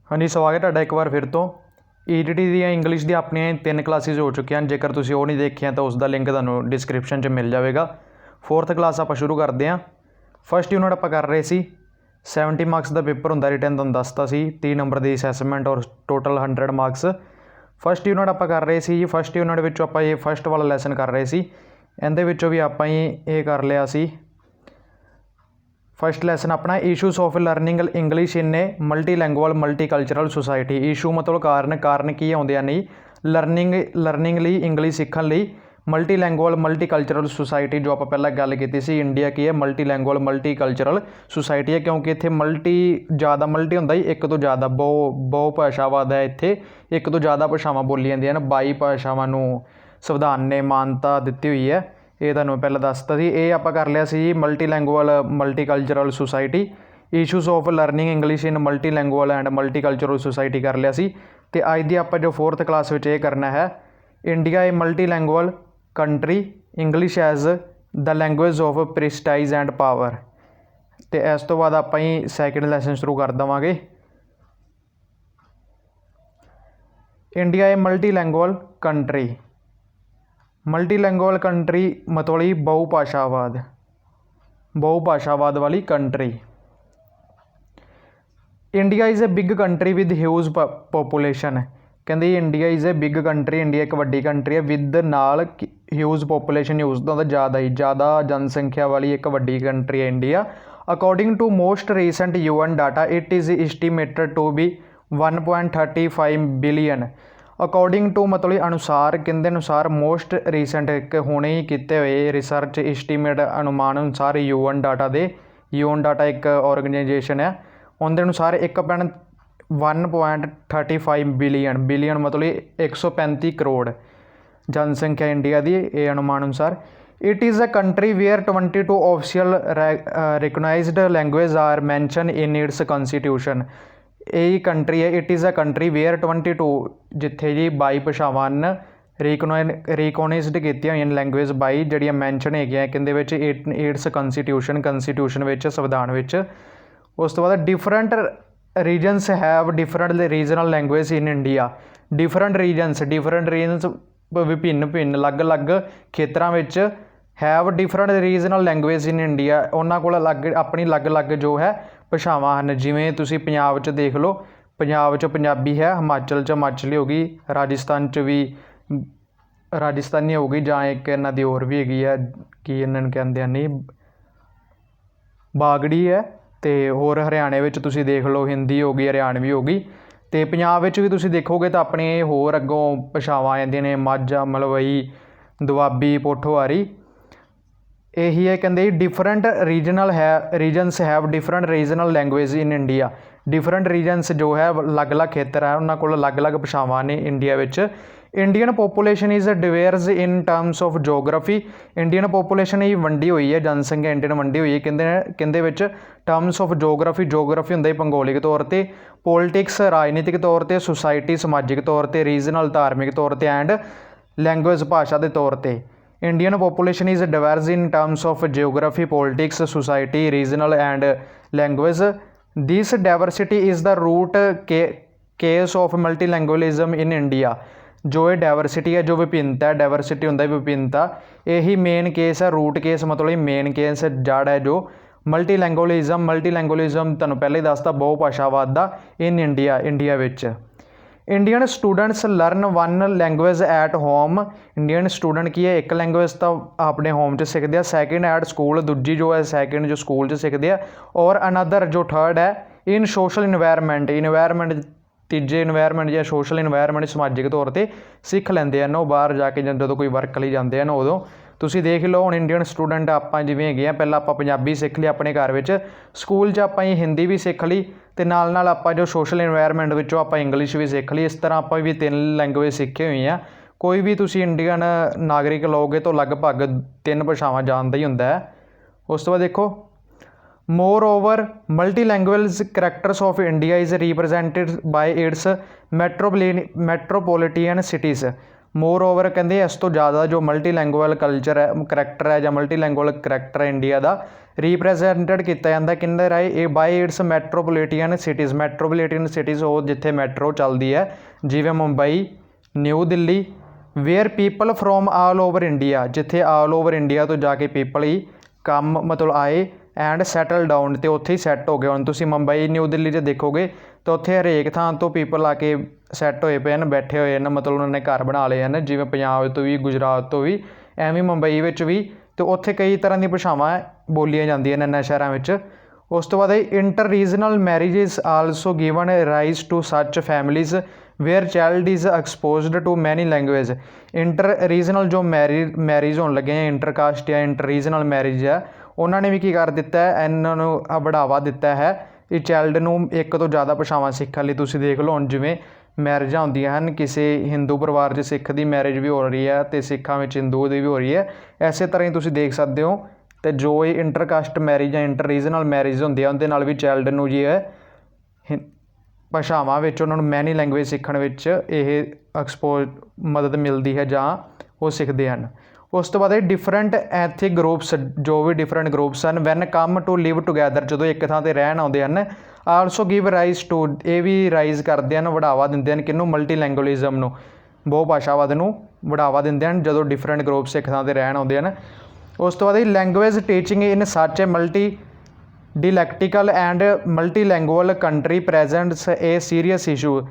हाँ जी, स्वागत है ਤੁਹਾਡਾ ਇੱਕ ਵਾਰ ਫਿਰ ਤੋਂ। ईटीटी ਦੀਆਂ ਇੰਗਲਿਸ਼ ਦੀਆਂ ਆਪਣੀਆਂ 3 ਕਲਾਸਿਸ ਹੋ ਚੁੱਕੀਆਂ ਹਨ। ਜੇਕਰ ਤੁਸੀਂ ਉਹ ਨਹੀਂ ਦੇਖੀਆਂ ਤਾਂ ਉਸ ਦਾ ਲਿੰਕ ਤੁਹਾਨੂੰ ਡਿਸਕ੍ਰਿਪਸ਼ਨ 'ਚ ਮਿਲ ਜਾਵੇਗਾ। 4th ਕਲਾਸ ਆਪਾਂ ਸ਼ੁਰੂ ਕਰਦੇ ਹਾਂ। ਫਸਟ ਯੂਨਿਟ ਆਪਾਂ ਕਰ ਰਹੇ ਸੀ। 70 ਮਾਰਕਸ ਦਾ ਪੇਪਰ ਹੁੰਦਾ ਰਿਟਨ, ਤੁਹਾਨੂੰ ਦੱਸਤਾ ਸੀ। 30 ਨੰਬਰ ਦੀ ਅਸੈਸਮੈਂਟ ਔਰ ਟੋਟਲ 100 ਮਾਰਕਸ। ਫਸਟ ਯੂਨਿਟ ਆਪਾਂ ਕਰ ਰਹੇ ਸੀ ਜੀ। ਫਸਟ ਯੂਨਿਟ ਵਿੱਚੋਂ ਆਪਾਂ ਇਹ ਫਸਟ ਵਾਲਾ ਲੈਸਨ ਕਰ ਰਹੇ ਸੀ। ਇਹਦੇ ਵਿੱਚੋਂ ਵੀ ਆਪਾਂ ਇਹ ਕਰ ਲਿਆ ਸੀ। फस्ट लैसन अपना issues of learning English in a multilingual multicultural society. Issue मतलब कारण की आउंदे नहीं लर्निंग लई इंग्लिश सीखण लई मल्टीलैंगुअल मल्टीकल्चरल सोसाइटी जो आप पहला गल की सी। इंडिया की है मल्टीलैंगुअल मल्टीकल्चरल सोसाइटी है, क्योंकि इत्थे मल्टी हुंदा ही एक तो ज़्यादा बहु भाषावाद है। इत्थे एक तो ज़्यादा भाषावां बोली जांदियां ने। 22 भाषावां नूं संविधान ने मानता दित्ती हुई है। ये तुहानूं पहले दसता सी। ये आपां कर लिया सी multilingual multicultural society. Issues of learning English in multilingual and multicultural society कर लिया सी। ते अज दी आपां जो 4th क्लास विच ये करना है, India a multilingual country, English as the language of prestige and power. तो इस तो बाद आपां सैकेंड लैसन शुरू कर देवांगे। India a multilingual country. Multilingual country मतलब बहुभाषावाद वाली country. India is a big country with huge population. कहते India is a big country, India एक वड्डी कंट्री है। विद नाल ह्यूज पॉपूलेशन, ह्यूज तो ज़्यादा जनसंख्या वाली एक वड्डी कंट्री है India. According to most recent UN data it is estimated to be 1.35 billion. According to मतलब अनुसार, कहते अनुसार मोस्ट रीसेंट एक हुणे ही किए हुए रिसर्च एस्टीमेट अनुमान अनुसार UN डाटा दे। UN डाटा एक ऑर्गेनाइजेशन है, उनके अनुसार 1.35 बिलियन मतलब 135 करोड़ जनसंख्या इंडिया की। ये अनुमान अनुसार it is a country where 22 official recognised language are mention in its constitution. यही कंट्री है। It is a country where 22 जिथे जी 22 भाषावां रिकॉगनाइज्ड की हुई लैंग्वेज 22 जड़ियाँ मैंशन है कहते इट्स कंस्टिट्यूशन संविधान। उस तो बाद different reasons have different regional language in India. Different reasons विभिन्न अलग अलग खेत्रों में have different regional language in India. उन्होंने को अलग अपनी अलग अलग जो है भाषावां हैं। जिमें तुसीं पंजाब च देख लो, पंजाब च पंजाबी है, हिमाचल च हिमाचली होगी, राजस्थान च भी राजस्थानी होगी, जां एक इन्हां दी होर भी हैगी है कि इन्हां नूं कहंदे नहीं बागड़ी है। तो होर हरियाणे विच तुसीं देख लो हिंदी होगी, हरियाणवी होगी। तो पंजाब विच भी तुसीं देखोगे तो अपने होर अगों भाषावां आंदियां ने, माझा, मलवई, दुआबी, पोठोहारी। यही है कहते different reasons have different regional language in India. Different reasons जो है अलग अलग खेत्र है, उन्होंने को अलग अलग भाषावां ने इंडिया विच। Indian population is diverse in terms of geography. Indian population ही वंडी हुई है, जनसंख्या इंडियन वंडी हुई है कहते विच टर्म्स ऑफ जोग्राफी होंदा है भूगोलिक तौर पर, पॉलिटिक्स राजनीतिक तौर पर, सोसाइटी समाजिक तौर पर, रीजनल धार्मिक तौर पर एंड लैंग्वेज भाषा के तौर पर। Indian population is diverse in terms of geography, politics, society, regional and language. This diversity is the root case of multilingualism in India. जो ये डाइवर्सिटी है, जो विभिन्नता है, डाइवर्सिटी होंदा है विभिन्नता, यही मेन केस है। रूट केस मतलब मेन केस जड़ है जो मल्टीलैंगुअलिज्म तुहानूं पहले ही दसदा बहुभाषावाद दा इन इंडिया विच। Indian students learn one language at home. Indian student की है एक लैंग्वेज तो अपने होम च सीखते हैं, सैकेंड एट स्कूल दूजी जो है सैकेंड जो स्कूल च सीखते हैं, और अनदर जो थर्ड है इन सोशल इन्वायरमेंट तीजे इन्वायरमेंट या सोशल इन्वायरमेंट समाजिक तौर पर सीख लेंदे हैं। वो बाहर जाके जो कोई वर्क लई जाते हैं उदों तुसीं देख लो। हुण इंडियन स्टूडेंट आपां जिवें हैगे आ, पहलां आपां पंजाबी सीख ली अपने घर विच, स्कूल च आपां हिंदी भी सीख ली, ते नाल आपां जो सोशल इन्वायरमेंट विचों आपां इंग्लिश भी सीख ली। इस तरह आपां भी 3 लैंग्वेज सीखी हुई हैं। कोई भी तुसीं इंडियन नागरिक लोगे तो लगभग 3 भाषावां जानदा ही हुंदा है। उस तो बाद देखो moreover multilingual characters of India is represented by its metropolitan cities. Moreover ਕਹਿੰਦੇ ਇਸ ਤੋਂ ਜ਼ਿਆਦਾ ਜੋ ਮਲਟੀ ਲੈਂਗੁਅਲ ਕਲਚਰ ਹੈ ਕਰੈਕਟਰ ਹੈ ਜਾਂ ਮਲਟੀ ਲੈਂਗੁਅਲ ਕਰੈਕਟਰ ਹੈ ਇੰਡੀਆ ਦਾ ਰੀਪ੍ਰੈਜ਼ੈਂਟਡ ਕੀਤਾ ਜਾਂਦਾ ਕਿਹਦੇ ਰਾਹੀਂ ਇਹ ਬਾਈ ਇਟਸ ਮੈਟਰੋਪੋਲੀਟੀਅਨ ਸਿਟੀਜ਼ ਉਹ ਜਿੱਥੇ ਮੈਟਰੋ ਚੱਲਦੀ ਹੈ ਜਿਵੇਂ Mumbai New Delhi where people from all over India ਜਿੱਥੇ ਆਲ ਓਵਰ ਇੰਡੀਆ ਤੋਂ ਜਾ ਕੇ ਪੀਪਲ ਹੀ ਕੰਮ ਮਤਲਬ ਆਏ ਐਂਡ ਸੈਟਲ ਡਾਊਨ ਅਤੇ ਉੱਥੇ ਹੀ ਸੈੱਟ ਹੋ ਗਏ। ਹੁਣ ਤੁਸੀਂ ਮੁੰਬਈ ਨਿਊ ਦਿੱਲੀ 'ਚ ਦੇਖੋਗੇ ਤਾਂ ਉੱਥੇ ਹਰੇਕ ਥਾਂ ਤੋਂ ਪੀਪਲ ਆ ਕੇ ਸੈੱਟ ਹੋਏ ਪਏ ਹਨ ਬੈਠੇ ਹੋਏ ਹਨ ਮਤਲਬ ਉਹਨਾਂ ਨੇ ਘਰ ਬਣਾ ਲਏ ਹਨ ਜਿਵੇਂ ਪੰਜਾਬ ਤੋਂ ਵੀ ਗੁਜਰਾਤ ਤੋਂ ਵੀ ਐਵੇਂ ਮੁੰਬਈ ਵਿੱਚ ਵੀ ਅਤੇ ਉੱਥੇ ਕਈ ਤਰ੍ਹਾਂ ਦੀਆਂ ਭਾਸ਼ਾਵਾਂ ਬੋਲੀਆਂ ਜਾਂਦੀਆਂ ਨੇ ਇਹਨਾਂ ਸ਼ਹਿਰਾਂ ਵਿੱਚ। ਉਸ ਤੋਂ ਬਾਅਦ inter regional marriages also given rise to such families where child is exposed to many language. Inter regional ਜੋ ਮੈਰਿਜ ਹੋਣ ਲੱਗੇ ਆ ਇੰਟਰਕਾਸਟ ਜਾਂ ਇੰਟਰ ਰੀਜਨਲ ਮੈਰਿਜ ਆ ਉਹਨਾਂ ਨੇ ਵੀ ਕੀ ਕਰ ਦਿੱਤਾ ਹੈ ਇਹਨਾਂ ਨੂੰ ਬੜਾਵਾ ਦਿੱਤਾ ਹੈ ਇਹ ਚਾਈਲਡ ਨੂੰ ਇੱਕ ਤੋਂ ਜ਼ਿਆਦਾ ਭਾਸ਼ਾਵਾਂ ਸਿੱਖਣ ਲਈ। ਤੁਸੀਂ ਦੇਖ ਲਓ ਹੁਣ ਜਿਵੇਂ ਮੈਰਿਜਾਂ ਹੁੰਦੀਆਂ ਹਨ ਕਿਸੇ ਹਿੰਦੂ ਪਰਿਵਾਰ 'ਚ ਸਿੱਖ ਦੀ ਮੈਰਿਜ ਵੀ ਹੋ ਰਹੀ ਹੈ ਅਤੇ ਸਿੱਖਾਂ ਵਿੱਚ ਹਿੰਦੂ ਦੀ ਵੀ ਹੋ ਰਹੀ ਹੈ ਇਸੇ ਤਰ੍ਹਾਂ ਹੀ ਤੁਸੀਂ ਦੇਖ ਸਕਦੇ ਹੋ। ਅਤੇ ਜੋ ਇਹ ਇੰਟਰਕਾਸਟ ਮੈਰਿਜ ਜਾਂ ਇੰਟਰ ਰੀਜਨਲ ਮੈਰਿਜ ਹੁੰਦੀ ਆ ਉਹਦੇ ਨਾਲ ਵੀ ਚਾਈਲਡ ਨੂੰ ਜੀ ਹੈ ਭਾਸ਼ਾਵਾਂ ਵਿੱਚ ਉਹਨਾਂ ਨੂੰ ਮੈਨੀ ਲੈਂਗੁਏਜ ਸਿੱਖਣ ਵਿੱਚ ਇਹ ਮਦਦ ਮਿਲਦੀ ਹੈ ਜਾਂ ਉਹ ਸਿੱਖਦੇ ਹਨ। ਉਸ ਤੋਂ ਬਾਅਦ ਇਹ ਡਿਫਰੈਂਟ ਐਥਿਕ ਗਰੁੱਪਸ ਜੋ ਵੀ ਡਿਫਰੈਂਟ ਗਰੁੱਪਸ ਹਨ when come to live together ਜਦੋਂ ਇੱਕ ਥਾਂ 'ਤੇ ਰਹਿਣ ਆਉਂਦੇ ਹਨ ਆਲਸੋ ਗਿਵ ਰਾਈਜ਼ ਟੂ ਇਹ ਵੀ ਰਾਈਜ਼ ਕਰਦੇ ਹਨ ਬੜਾਵਾ ਦਿੰਦੇ ਹਨ ਕਿਹਨੂੰ ਮਲਟੀ ਲੈਂਗੁਏਜਿਜ਼ਮ ਨੂੰ ਬਹੁ ਭਾਸ਼ਾਵਾਦ ਨੂੰ ਬੜਾਵਾ ਦਿੰਦੇ ਹਨ ਜਦੋਂ ਡਿਫਰੈਂਟ ਗਰੁੱਪਸ ਇੱਕ ਥਾਂ 'ਤੇ ਰਹਿਣ ਆਉਂਦੇ ਹਨ। ਉਸ ਤੋਂ ਬਾਅਦ ਇਹ language teaching in such a multidialectical and multilingual country presents a serious issue.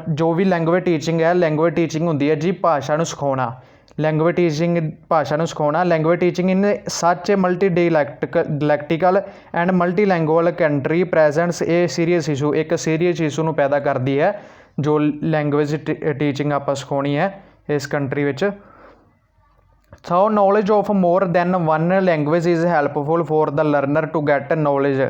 ਜੋ ਵੀ ਲੈਂਗੁਏਜ ਟੀਚਿੰਗ ਹੈ ਲੈਂਗੁਏਜ ਟੀਚਿੰਗ ਹੁੰਦੀ ਹੈ ਜੀ ਭਾਸ਼ਾ ਨੂੰ ਸਿਖਾਉਣਾ ਲੈਂਗੁਏਜ ਟੀਚਿੰਗ ਭਾਸ਼ਾ ਨੂੰ ਸਿਖਾਉਣਾ language teaching in such a multidialectical and multilingual country presents a serious issue ਇੱਕ ਸੀਰੀਅਸ ਇਸ਼ੂ ਨੂੰ ਪੈਦਾ ਕਰਦੀ ਹੈ ਜੋ ਲੈਂਗੁਏਜ ਟੀਚਿੰਗ ਆਪਾਂ ਸਿਖਾਉਣੀ ਹੈ ਇਸ ਕੰਟਰੀ ਵਿੱਚ। So knowledge of more than one language is helpful for the learner to get knowledge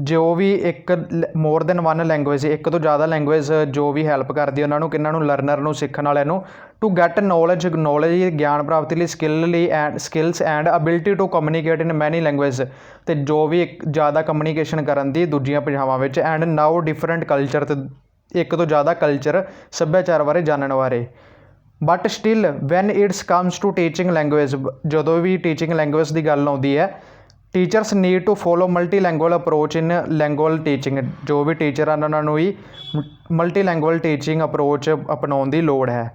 ਜੋ ਵੀ ਇੱਕ ਮੋਰ ਦੈਨ ਵਨ ਲੈਂਗੁਏਜ ਇੱਕ ਤੋਂ ਜ਼ਿਆਦਾ ਲੈਂਗੁਏਜ ਜੋ ਵੀ ਹੈਲਪ ਕਰਦੀ ਉਹਨਾਂ ਨੂੰ ਕਿਹਨਾਂ ਨੂੰ ਲਰਨਰ ਨੂੰ ਸਿੱਖਣ ਵਾਲਿਆਂ ਨੂੰ ਟੂ ਗੈਟ ਨੌਲੇਜ ਗਿਆਨ ਪ੍ਰਾਪਤੀ ਲਈ skills and ability to communicate in many language ਅਤੇ ਜੋ ਵੀ ਇੱਕ ਜ਼ਿਆਦਾ ਕਮਿਊਨੀਕੇਸ਼ਨ ਕਰਨ ਦੀ ਦੂਜੀਆਂ ਭਾਸ਼ਾਵਾਂ ਵਿੱਚ ਐਂਡ ਨਾਓ ਡਿਫਰੈਂਟ ਕਲਚਰ ਅਤੇ ਇੱਕ ਤੋਂ ਜ਼ਿਆਦਾ ਕਲਚਰ ਸੱਭਿਆਚਾਰ ਬਾਰੇ ਜਾਣਨ ਬਾਰੇ। But still when it's comes to teaching language ਜਦੋਂ ਵੀ ਟੀਚਿੰਗ ਲੈਂਗੁਏਜ ਦੀ ਗੱਲ ਆਉਂਦੀ ਹੈ teachers need to follow multilingual approach in lingual teaching ਜੋ ਵੀ ਟੀਚਰ ਹਨ ਉਹਨਾਂ ਨੂੰ ਹੀ ਮਲਟੀ ਲੈਂਗੁਅਲ ਟੀਚਿੰਗ ਅਪਰੋਚ ਅਪਣਾਉਣ ਦੀ ਲੋੜ ਹੈ।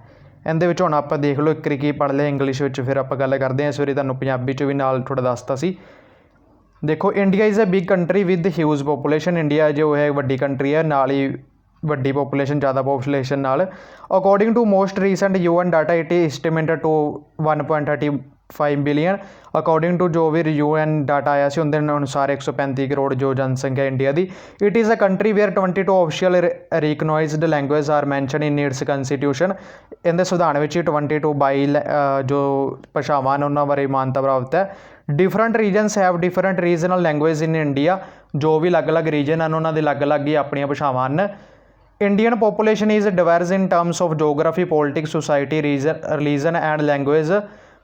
ਇਹਦੇ ਵਿੱਚ ਹੁਣ ਆਪਾਂ ਦੇਖ ਲਓ ਇੱਕ ਕੀ ਪੜ੍ਹ ਲਿਆ ਇੰਗਲਿਸ਼ ਵਿੱਚ ਫਿਰ ਆਪਾਂ ਗੱਲ ਕਰਦੇ ਹਾਂ ਇਸ ਵਾਰੀ ਤੁਹਾਨੂੰ ਪੰਜਾਬੀ 'ਚ ਵੀ ਨਾਲ ਥੋੜ੍ਹਾ ਦੱਸਤਾ ਸੀ। ਦੇਖੋ India is a big country with huge population India ਜੋ ਹੈ ਵੱਡੀ ਕੰਟਰੀ ਹੈ ਨਾਲ ਹੀ ਵੱਡੀ ਪੋਪੂਲੇਸ਼ਨ ਜ਼ਿਆਦਾ ਪੋਪੂਲੇਸ਼ਨ ਨਾਲ according to most recent UN data it is estimated to 1.35 billion according to ਜੋ ਵੀ UN ਡਾਟਾ ਆਇਆ ਸੀ ਉਹਦੇ ਅਨੁਸਾਰ 135 ਕਰੋੜ ਜੋ ਜਨਸੰਖਿਆ ਇੰਡੀਆ ਦੀ। It is a country where 22 official recognised language are mention in its constitution ਇਹਦੇ ਸੰਵਿਧਾਨ ਵਿੱਚ 22 ਜੋ ਭਾਸ਼ਾਵਾਂ ਹਨ ਉਹਨਾਂ ਬਾਰੇ ਮਾਨਤਾ ਪ੍ਰਾਪਤ ਹੈ। Different regions have different regional language in India ਜੋ ਵੀ ਅਲੱਗ-ਅਲੱਗ ਰੀਜਨ ਹਨ ਉਹਨਾਂ ਦੇ ਅਲੱਗ-ਅਲੱਗ ਹੀ ਆਪਣੀਆਂ ਭਾਸ਼ਾਵਾਂ ਹਨ। Indian population is diverse in terms of geography politics society religion and language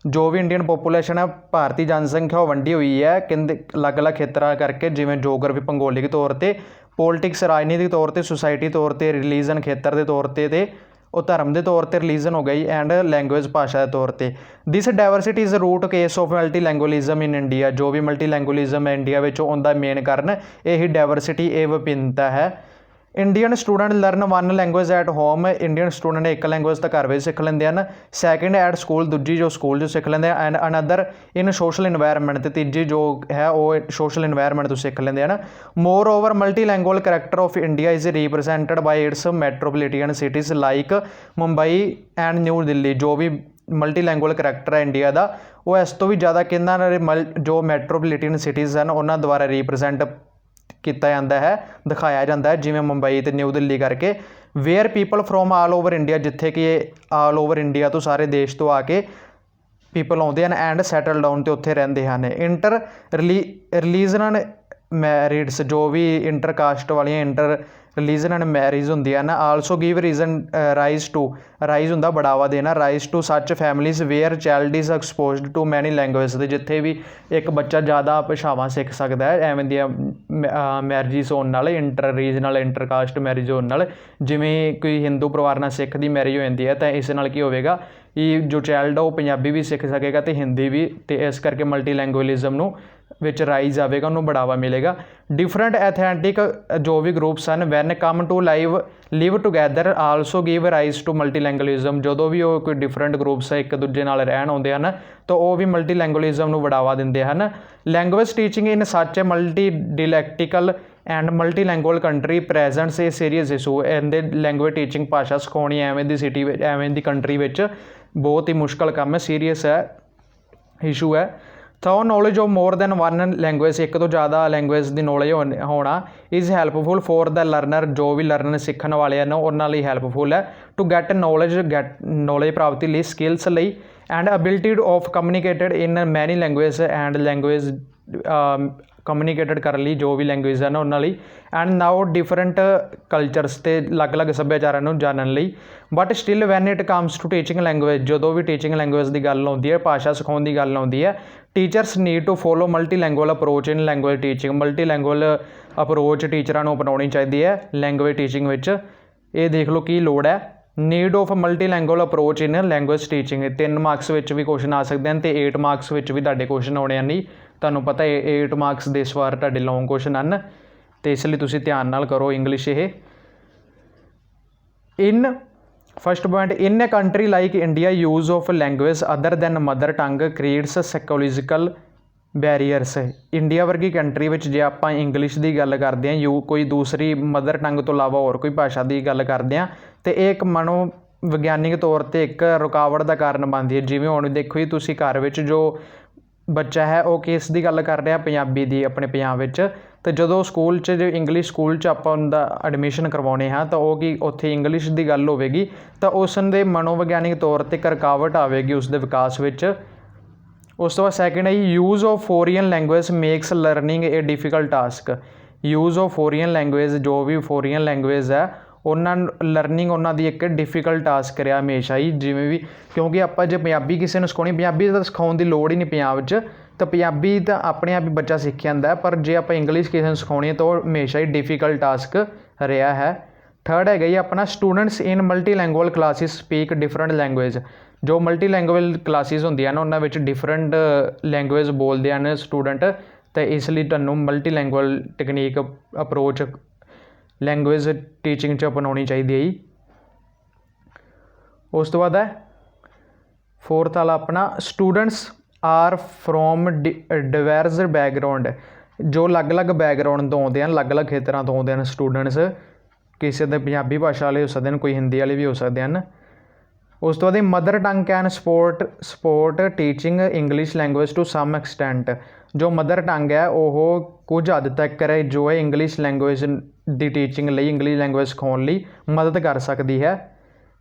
ਜੋ ਵੀ ਇੰਡੀਅਨ ਪੋਪੂਲੇਸ਼ਨ ਹੈ ਭਾਰਤੀ ਜਨਸੰਖਿਆ ਉਹ ਵੰਡੀ ਹੋਈ ਹੈ ਕਹਿੰਦੇ ਅਲੱਗ-ਅਲੱਗ ਖੇਤਰਾਂ ਕਰਕੇ ਜਿਵੇਂ ਜੋਗਰਾਫੀ ਭੂਗੋਲਿਕ ਤੌਰ 'ਤੇ ਪੋਲੀਟਿਕਸ ਰਾਜਨੀਤਿਕ ਤੌਰ 'ਤੇ ਸੁਸਾਇਟੀ ਤੌਰ 'ਤੇ ਰਿਲੀਜਨ ਖੇਤਰ ਦੇ ਤੌਰ 'ਤੇ ਅਤੇ ਉਹ ਧਰਮ ਦੇ ਤੌਰ 'ਤੇ ਰਿਲੀਜਨ ਹੋ ਗਈ ਐਂਡ ਲੈਂਗੁਏਜ ਭਾਸ਼ਾ ਦੇ ਤੌਰ 'ਤੇ। This diversity is root case of multilingualism in India ਜੋ ਵੀ ਮਲਟੀ ਲੈਂਗੁਅਲਿਜ਼ਮ ਹੈ ਇੰਡੀਆ ਵਿੱਚ ਉਹਦਾ ਮੇਨ ਕਾਰਨ ਇਹੀ ਡਾਇਵਰਸਿਟੀ ਇਹ ਵਿਭਿੰਨਤਾ ਹੈ। Indian student learn one language at home Indian student ਇੱਕ ਲੈਂਗੁਏਜ ਤਾਂ ਘਰ ਵਿੱਚ ਸਿੱਖ ਲੈਂਦੇ ਹਨ। ਸੈਕਿੰਡ ਐਟ ਸਕੂਲ ਦੂਜੀ ਜੋ ਸਕੂਲ 'ਚ ਸਿੱਖ ਲੈਂਦੇ and another in social environment ਅਤੇ ਤੀਜੀ ਜੋ ਹੈ ਉਹ ਸੋਸ਼ਲ ਇਨਵਾਇਰਮੈਂਟ ਤੋਂ ਸਿੱਖ ਲੈਂਦੇ ਹਨ। Moreover multilingual character of India is represented by its metropolitan cities like Mumbai and New Delhi ਜੋ ਵੀ ਮਲਟੀ ਲੈਂਗੁਅਲ ਕਰੈਕਟਰ ਹੈ ਇੰਡੀਆ ਦਾ ਉਹ ਇਸ ਤੋਂ ਵੀ ਜ਼ਿਆਦਾ ਕਿਹਨਾਂ ਜੋ ਮੈਟਰੋਪੋਲੀਟੀਅਨ ਸਿਟੀਜ਼ ਹਨ ਉਹਨਾਂ ਦੁਆਰਾ ਰਿਪਰੈਜ਼ੈਂਟ ਕੀਤਾ ਜਾਂਦਾ ਹੈ ਦਿਖਾਇਆ ਜਾਂਦਾ ਹੈ ਜਿਵੇਂ ਮੁੰਬਈ ਅਤੇ ਨਿਊ ਦਿੱਲੀ ਕਰਕੇ। Where people from all over India ਜਿੱਥੇ ਕਿ ਆਲ ਓਵਰ ਇੰਡੀਆ ਤੋਂ ਸਾਰੇ ਦੇਸ਼ ਤੋਂ ਆ ਕੇ ਪੀਪਲ ਆਉਂਦੇ ਹਨ ਐਂਡ ਸੈਟਲ ਡਾਊਨ ਅਤੇ ਉੱਥੇ ਰਹਿੰਦੇ ਹਨ। ਇੰਟਰ ਰਿਲੀਜਨਲ ਮੈਰਿਡਸ ਜੋ ਵੀ ਇੰਟਰਕਾਸਟ ਵਾਲੀਆਂ ਇੰਟਰ ਰਿਲੀਜਨਲ ਮੈਰਿਜ ਹੁੰਦੀਆਂ ਹਨ ਆਲਸੋ ਗਿਵ ਰਾਈਜ਼ ਹੁੰਦਾ ਬੜਾਵਾ ਦੇਣਾ rise to such families where child is exposed to many language ਅਤੇ ਜਿੱਥੇ ਵੀ ਇੱਕ ਬੱਚਾ ਜ਼ਿਆਦਾ ਭਾਸ਼ਾਵਾਂ ਸਿੱਖ ਸਕਦਾ ਹੈ ਐਵੇਂ ਦੀਆਂ ਮੈਰਿਜਿਸ ਹੋਣ ਨਾਲ ਇੰਟਰ ਰੀਜਨਲ ਇੰਟਰਕਾਸਟ ਮੈਰਿਜ ਹੋਣ ਨਾਲ ਜਿਵੇਂ ਕੋਈ ਹਿੰਦੂ ਪਰਿਵਾਰ ਨਾਲ ਸਿੱਖ ਦੀ ਮੈਰਿਜ ਹੋ ਜਾਂਦੀ ਹੈ ਤਾਂ ਇਸ ਨਾਲ ਕੀ ਹੋਵੇਗਾ जो चाइल्ड है वो पंजाबी भी सीख सकेगा तो हिंदी भी, तो इस करके मल्टी लैंग्वेजलिज्म नूं विच राइज आएगा, उन्होंने बढ़ावा मिलेगा। डिफरेंट एथेंटिक जो भी ग्रुप्स हैं when come to live together also give rise to multilingualism, जो भी वो कोई डिफरेंट ग्रुप्स एक दूजे नाल रहन आउंदे हन तो वो भी मल्टी लैंग्वेजलिज्म नूं बढ़ावा दिंदे हन। Language teaching in such a multi dialectical and multilingual country presents a serious issue. इहदे लैंग्वेज टीचिंग भाषा सिखाउणी एवें दी सिटी एवें दी कंट्री विच बहुत ही मुश्किल काम है, सीरीयस है, इशू है। तो knowledge of more than one language, एक तो ज़्यादा लैंग्वेज की नॉलेज होना is helpful for the learner, जो भी लर्नर सीखण वाले हैं उन्हां लई हैल्पफुल है। टू गैट नॉलेज प्राप्ति लई, स्किल्स लई and ability of communicated in many language and language communicated कर ली जो भी लैंग्वेज है उन्हां लई। एंड नाउ डिफरेंट कल्चरस ते अलग अलग सभ्याचारां नूं जानन लई। But still when it comes to teaching language, जो भी टीचिंग लैंग्वेज की गल आउंदी है, भाषा सिखाउण की गल आउंदी है, teachers need to follow multilingual approach in language teaching. Multilingual approach टीचरां नूं अपनाउणी चाहिदी है लैंग्वेज टीचिंग विच। ये देख लो की लोड़ है। Need of multilingual approach in language teaching, 3 marks विच भी क्वेश्चन आ सकते हैं तो 8 मार्क्स विच भी तुहाडे क्वेश्चन आउणे नहीं। तुहानूं पता है 8 मार्क्स दे सवार तुहाडे लॉन्ग क्वेश्चन हैं, तो इसलिए तुसीं ध्यान नाल करो इंग्लिश। ये in first point, in a country like India use of language other than mother tongue creates psychological barriers. India वर्गी कंट्री में जे आप इंग्लिश की गल करते हैं, कोई दूसरी मदर टंग तो इलावा होर कोई भाषा की गल करते हैं तो एक मनो विग्यानिक तौर पर एक रुकावट का कारण बनती है। जिवें हुण देखो जी तुसीं घर में जो बच्चा है वो किस की गल कर रहा, पंजाबी की, अपने पंजाब विच, तो जो स्कूल च जो इंग्लिश स्कूल च आप उनका एडमिशन करवाने हाँ तो वो कि उत्थे इंग्लिश की गल होगी तो उसके मनोविग्यानिक तौर पर एक रुकावट आएगी उसके विकास विच। उस तो बाद सैकेंड है use of foreign language makes learning a difficult task. Use of foreign language, जो भी फॉरीन लैंग्वेज है उन्होंने लर्निंग उन्होंने एक डिफिकल्ट टास्क रहा हमेशा ही, जिमें भी, क्योंकि आप जो पंजाबी किसी ने सिखानी, पंजाबी तो सिखाने की लोड़ ही नहीं पंजाब च, तो पंजाबी तो अपने आप ही बच्चा सीख जाता है, पर जे आप इंग्लिश किसी ने सिखानी है तो हमेशा ही डिफिकल्ट टास्क रहा है। थर्ड है अपना students in multilingual classes speak different language. जो मल्टी लैंगुअल क्लासिस होंदियां ने उन्होंने डिफरेंट लैंग्वेज बोलते हैं स्टूडेंट, तो इसलिए तुहानूं multilingual technique approach language teaching च अपनाउणी चाहिए है। उस तो बाद है फोर्थ वाला अपना स्टूडेंट्स आर फ्रॉम डिवैरस बैकग्राउंड। जो अलग अलग बैकग्राउंड तो आते हैं, अलग अलग खेतरों तो आते हैं स्टूडेंट्स, किसी के पंजाबी भाषा वाले हो सकते हैं, कोई हिंदी वाले भी हो सकते हैं। उस तो बाद mother tongue can support teaching English language to some extent. जो मदर टंग है वह कुछ हद तक जो है इंग्लिश लैंग्वेज की टीचिंग लई, इंग्लिश लैंग्वेज सिखाने लई मदद कर सकती है।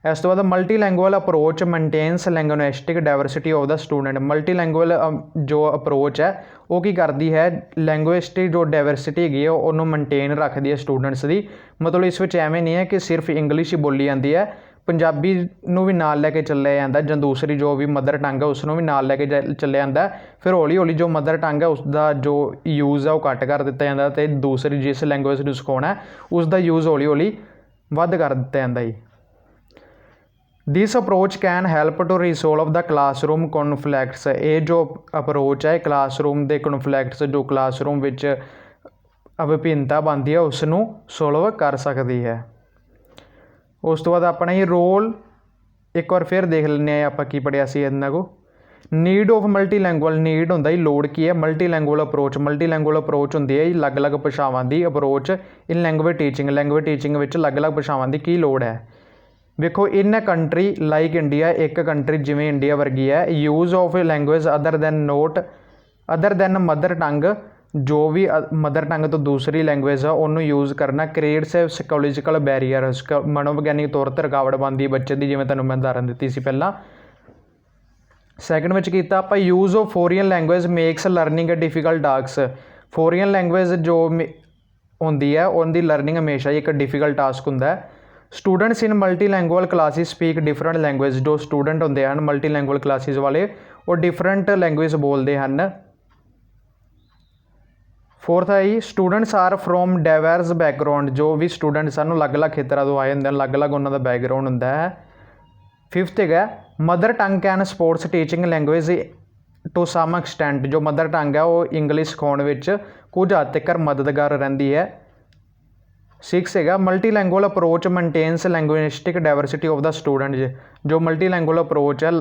इस तो बाद multilingual approach maintains linguistic diversity of the student. Multilingual जो अप्रोच है वो की करती है, लैंग्विस्टिक जो डाइवर्सिटी है उन्होंने मेनटेन रखती है स्टूडेंट्स की। मतलब इस एवें नहीं है कि सिर्फ इंग्लिश ही बोली जाती है, पंजाबी नूं भी नाल लैके चलिया जाता है, जो दूसरी जो भी मदर टंग है उसनों भी नाल लैके चलिया जाता है। फिर हौली हौली जो मदर टंग है उसका जो यूज़ है वो घट कर दिता जाता है, तो दूसरी जिस लैंग्वेज नूं सिखाउणा है उसका यूज़ हौली हौली वध कर दिता जाता है। This approach can help to resolve the classroom conflicts. ये जो अप्रोच है क्लासरूम के कॉन्फ्लैक्ट्स, जो क्लासरूम विच विभिन्नता बनती है उसनों सोल्व कर सकती है। उस तो बाद अपना ही रोल एक बार फिर देख लें आप की पढ़िया सी इन्हों को। नीड ऑफ मल्टी लैंगुअल, नीड होंदा ही लोड़ की है मल्टी लैंगुअल अप्रोच। मल्टी लैंगुअल अप्रोच होंदी है अलग अलग भाषावां की अप्रोच इन लैंग्वेज टीचिंग विच अलग अलग भाषावां की की लोड़ है। देखो इन ए कंट्री लाइक इंडिया, एक कंट्री जिमें इंडिया वर्गी है, use of language other than mother टंग, जो भी मदर टंग तो दूसरी लैंग्वेज है उन्होंने यूज़ करना क्रिएट्स ए साइकोलॉजिकल बैरीयर, मनोविग्यानिक तौर पर रुकावट बनती है बच्चे की, जिवें तुहानूं मैं उदाहरण दी सी पहला। सैकेंड विच कीता आपां use of foreign language makes learning a difficult task. Foreign language जो होंदी है उनकी लर्निंग हमेशा ही एक डिफिकल्ट टास्क होंदा है। Students in multilingual classes speak different language. जो स्टूडेंट होंदे हैं मल्टी लैंगुअल क्लासिस वाले वो डिफरेंट लैंग्वेज बोलते हैं। फोर्थ है students are from diverse background. जो भी स्टूडेंट्स हैं अलग अलग खेतरों तो आए होंगे, अलग अलग उन्होंने बैकग्राउंड होंदा है। फिफ्थ है mother tongue can supports teaching language to some extent. ਜੋ ਮਦਰ ਟੰਗ ਹੈ ਉਹ ਇੰਗਲਿਸ਼ ਸਿਖਾਉਣ ਵਿੱਚ ਕੁਝ ਹੱਦ ਤੱਕ ਮਦਦਗਾਰ ਰਹਿੰਦੀ ਹੈ। 6 ਹੈਗਾ multilingual approach maintains linguistic diversity of the student. ਜੋ ਮਲਟੀਲੈਂਗੁਅਲ ਅਪਰੋਚ ਹੈ,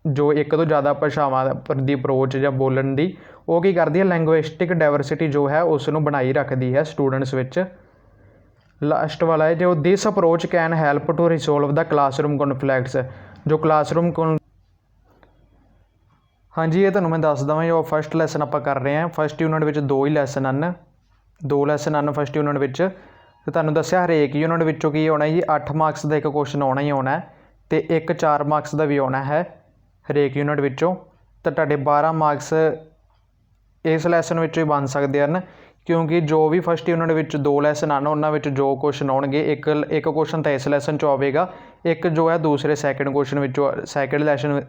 ਜੋ ਇੱਕ ਤੋਂ ਜ਼ਿਆਦਾ ਭਾਸ਼ਾਵਾਂ ਦੀ ਅਪਰੋਚ ਜਾਂ ਬੋਲਣ ਦੀ, ਉਹ ਕੀ ਕਰਦੀ ਹੈ, ਲੈਂਗੁਇਸਟਿਕ ਡਾਇਵਰਸਿਟੀ ਜੋ ਹੈ ਉਸ ਨੂੰ ਬਣਾਈ ਰੱਖਦੀ ਹੈ ਸਟੂਡੈਂਟਸ ਵਿੱਚ। ਲਾਸਟ ਵਾਲਾ ਹੈ ਜੋ this approach can help to resolve the classroom conflicts. ਜੋ ਕਲਾਸਰੂਮ ਹਾਂਜੀ ਇਹ ਤੁਹਾਨੂੰ ਮੈਂ ਦੱਸ ਦੇਵਾਂ, ਜੋ ਫਸਟ ਲੈਸਨ ਆਪਾਂ ਕਰ ਰਹੇ ਹਾਂ, ਫਸਟ ਯੂਨਿਟ ਵਿੱਚ 2 ਹੀ ਲੈਸਨ ਹਨ, 2 ਲੈਸਨ ਹਨ ਫਸਟ ਯੂਨਿਟ ਵਿੱਚ। ਅਤੇ ਤੁਹਾਨੂੰ ਦੱਸਿਆ ਹਰੇਕ ਯੂਨਿਟ ਵਿੱਚੋਂ ਕੀ ਆਉਣਾ ਜੀ, 8 ਮਾਰਕਸ ਦਾ ਇੱਕ ਕੁਐਸਚਨ ਆਉਣਾ ਹੀ ਆਉਣਾ ਅਤੇ ਇੱਕ 4 ਮਾਰਕਸ ਦਾ ਵੀ ਆਉਣਾ ਹੈ ਹਰੇਕ ਯੂਨਿਟ ਵਿੱਚੋਂ। ਤਾਂ ਤੁਹਾਡੇ 12 ਮਾਰਕਸ ਇਸ ਲੈਸਨ ਵਿੱਚੋਂ ਹੀ ਬਣ ਸਕਦੇ ਹਨ, ਕਿਉਂਕਿ ਜੋ ਵੀ ਫਸਟ ਯੂਨਿਟ ਵਿੱਚ 2 ਲੈਸਨ ਹਨ ਉਹਨਾਂ ਵਿੱਚ ਜੋ ਕੁਐਸਚਨ ਆਉਣਗੇ, ਇੱਕ ਕੁਐਸਚਨ ਤਾਂ ਇਸ ਲੈਸਨ 'ਚੋਂ ਆਵੇਗਾ, ਇੱਕ ਜੋ ਹੈ ਦੂਸਰੇ ਸੈਕਿੰਡ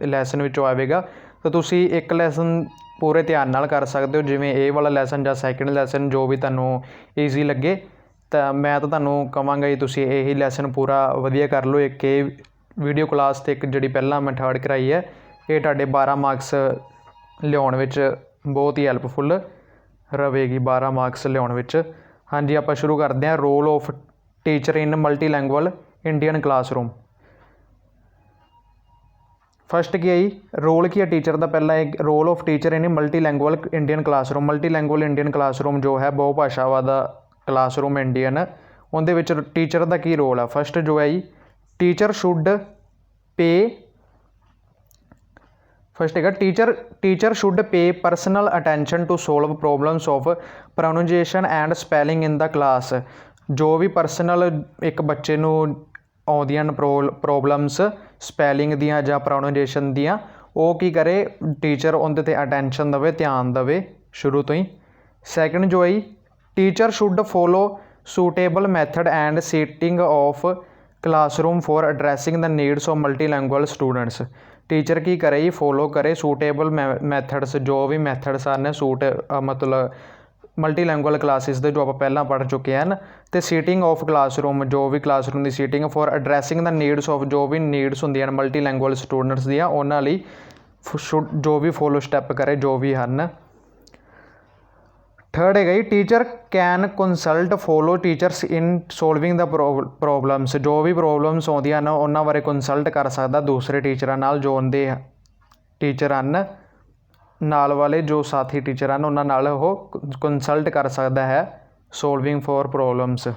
ਲੈਸਨ ਵਿੱਚੋਂ ਆਵੇਗਾ। ਤਾਂ ਤੁਸੀਂ ਇੱਕ ਲੈਸਨ ਪੂਰੇ ਧਿਆਨ ਨਾਲ ਕਰ ਸਕਦੇ ਹੋ, ਜਿਵੇਂ ਇਹ ਵਾਲਾ ਲੈਸਨ ਜਾਂ ਸੈਕਿੰਡ ਲੈਸਨ ਜੋ ਵੀ ਤੁਹਾਨੂੰ ਈਜ਼ੀ ਲੱਗੇ। ਤਾਂ ਮੈਂ ਤਾਂ ਤੁਹਾਨੂੰ ਕਹਾਂਗਾ ਜੀ ਤੁਸੀਂ ਇਹੀ ਲੈਸਨ ਪੂਰਾ ਵਧੀਆ ਕਰ ਲਓ। ਇੱਕ ਇਹ ਵੀਡੀਓ ਕਲਾਸ ਅਤੇ ਇੱਕ ਜਿਹੜੀ ਪਹਿਲਾਂ ਮੈਂ ਥਰਡ ਕਰਾਈ ਹੈ, ਇਹ ਤੁਹਾਡੇ 12 ਮਾਰਕਸ ਲਿਆਉਣ ਵਿੱਚ ਬਹੁਤ ਹੀ ਹੈਲਪਫੁੱਲ ਰਹੇਗੀ, 12 ਮਾਰਕਸ ਲਿਆਉਣ ਵਿੱਚ। ਹਾਂਜੀ ਆਪਾਂ ਸ਼ੁਰੂ ਕਰਦੇ ਹਾਂ। Role of teacher in multilingual Indian classroom. First ਕੀ ਹੈ ਜੀ, ਰੋਲ ਕੀ ਹੈ ਟੀਚਰ ਦਾ। ਪਹਿਲਾਂ ਇੱਕ role of teacher in multilingual Indian classroom. Multilingual Indian classroom ਜੋ ਹੈ ਬਹੁ ਭਾਸ਼ਾਵਾਂ ਦਾ ਕਲਾਸਰੂਮ ਇੰਡੀਅਨ, ਉਹਦੇ ਵਿੱਚ ਟੀਚਰ ਦਾ ਕੀ ਰੋਲ ਆ। ਫਸਟ ਜੋ ਹੈ ਜੀ, ਟੀਚਰ ਸ਼ੁੱਡ ਪੇ, ਫਸਟ ਹੈਗਾ teacher should pay personal attention to solve problems of pronunciation and spelling in the class. ਜੋ ਵੀ ਪਰਸਨਲ ਇੱਕ ਬੱਚੇ ਨੂੰ ਆਉਂਦੀਆਂ ਨੇ ਪ੍ਰੋਬਲਮਸ ਸਪੈਲਿੰਗ ਦੀਆਂ ਜਾਂ ਪ੍ਰੋਨਾਊਂਸੀਏਸ਼ਨ ਦੀਆਂ, ਉਹ ਕੀ ਕਰੇ, ਟੀਚਰ ਉਹਦੇ 'ਤੇ ਅਟੈਂਸ਼ਨ ਦੇਵੇ, ਧਿਆਨ ਦੇਵੇ ਸ਼ੁਰੂ ਤੋਂ ਹੀ। ਸੈਕਿੰਡ ਜੋ ਹੈ ਜੀ, teacher should follow suitable method and seating of classroom for addressing the needs of multilingual students. Teacher ਕੀ ਕਰੇ ਜੀ, ਫੋਲੋ ਕਰੇ ਸੂਟੇਬਲ ਮੈਥਡਸ, ਜੋ ਵੀ ਮੈਥਡਸ ਹਨ ਮਤਲਬ ਮਲਟੀਲੈਂਗੁਅਲ ਕਲਾਸਿਸ ਦੇ ਜੋ ਆਪਾਂ ਪਹਿਲਾਂ ਪੜ੍ਹ ਚੁੱਕੇ ਹਨ। ਅਤੇ ਸੀਟਿੰਗ ਆਫ ਕਲਾਸਰੂਮ, ਜੋ ਵੀ ਕਲਾਸਰੂਮ ਦੀ seating for addressing the needs of, ਜੋ ਵੀ ਨੀਡਸ ਹੁੰਦੀਆਂ ਹਨ ਮਲਟੀਲੈਂਗੁਅਲ ਸਟੂਡੈਂਟਸ ਦੀਆਂ, ਉਹਨਾਂ ਲਈ ਜੋ ਵੀ ਫੋਲੋ ਸਟੈਪ ਕਰੇ ਜੋ ਵੀ ਹਨ। ਥਰਡ ਹੈਗਾ ਜੀ, teacher can consult follow teachers in solving the problems. ਜੋ ਵੀ ਪ੍ਰੋਬਲਮਸ ਆਉਂਦੀਆਂ ਹਨ ਉਹਨਾਂ ਬਾਰੇ ਕੰਸਲਟ ਕਰ ਸਕਦਾ ਦੂਸਰੇ ਟੀਚਰਾਂ ਨਾਲ, ਜੋ ਉਹਦੇ ਟੀਚਰ ਹਨ ਨਾਲ ਵਾਲੇ, ਜੋ ਸਾਥੀ ਟੀਚਰ ਹਨ ਉਹਨਾਂ ਨਾਲ ਉਹ ਕੰਸਲਟ ਕਰ ਸਕਦਾ ਹੈ ਸੋਲਵਿੰਗ ਫੋਰ ਪ੍ਰੋਬਲਮਸ।